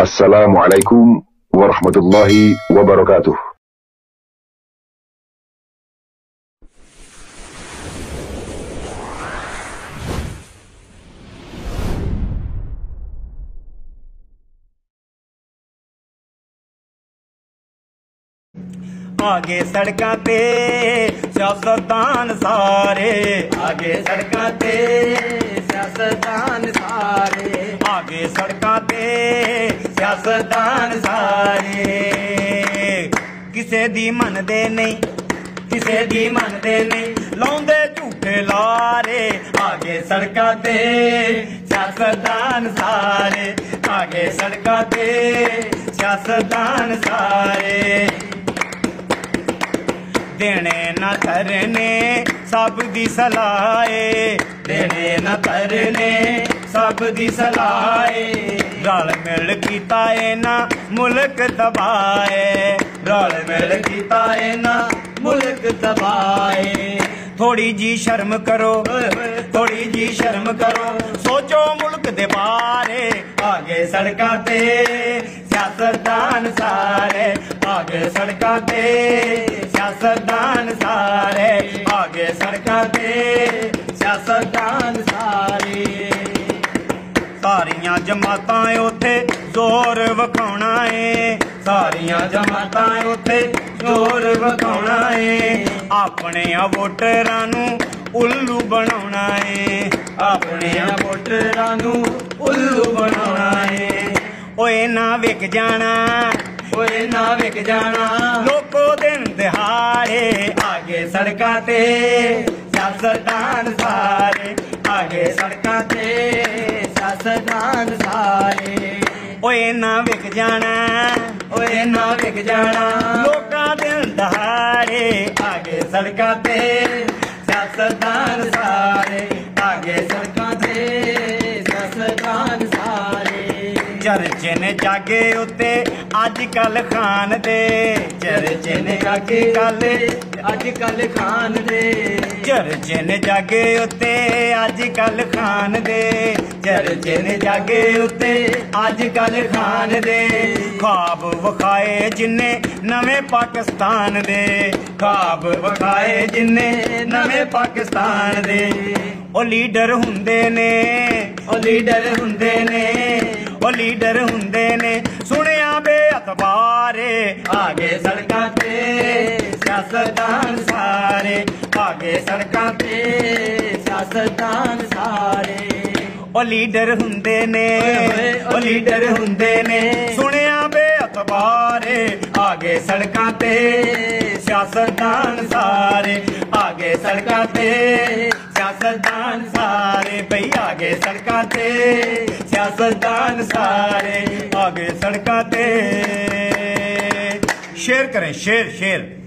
अस्सलामु अलैकुम वरहमतुल्लाहि वबरकातुह। आगे सड़कां ते सियासतदान सारे, आगे सड़कां ते सियासतदान सारे, आगे सड़कां ते सियासतदान सारे। किसे दी मनदे नहीं, किसे दी मनदे नहीं, लाउंदे झूठे लारे। आगे सड़कां ते सियासतदान सारे, आगे सड़कां ते सियासतदान सारे। देने न तरने सब दी सलाहे, देने न तरने सब दी सलाहे। रल मिल कीता ए ना मुल्क दबाए, रल मिल कीता ए ना मुल्क दबाए। थोड़ी जी शर्म करो, थोड़ी जी शर्म करो, सोचो मुल्क दे बारे। आगे सड़कां ते सियासतदान सारे, आगे सड़कां ते सियासतदान सारे, आगे सड़कां ते सियासतदान सारे। सारियां जमातां उथे जोर वखाउणा है, सारियां जमातां उथे जोर वखाउणा है। अपने वोटरां नू उल्लू बनाउणा है, अपने वोटरां नू उल्लू बनाउणा है। ओए ना विक जाना, ओए ना विक जाना लोको दिन दिहाड़े। आगे सड़कां ते सियासतदान सारे, आगे सड़कां ते सियासतदान सारे। ओए ना विक जाना, ओए ना विक जाना लोका दिन दहाड़े। आगे सड़कां ते सियासतदान सारे, आगे सड़कां ते सियासतदान सारे। चर्चे ने जागे उत्ते अजकल खान दे, चर्चे ने जागे कल अजकल खान दे। चर्चे ने जागे उत्ते अजकल खान दे, चर्चे ने जागे उत्ते अजकल खान दे। ख्वाब वखाए जिन्ने नवे पाकिस्तान दे, ख्वाब वखाए जिन्ने नवे पाकिस्तान दे। ओ लीडर हुंदे ने, ओ लीडर हुंदे ने, ओ लीडर हुंदे ने सुनिया बे अखबारे। आगे सड़कां ते सियासतदान सारे, आगे सड़कां ते सियासतदान सारे। ओ लीडर हुंदे ने, ओ लीडर हुंदे ने सुनिया बे अखबारे। आगे सड़कां ते सियासतदान सारे, आगे सड़कां ते सियासतदान सारे। भई आगे सड़कां ते सियासतदान सारे, आगे सड़कां ते। शेर करें शेर शेर।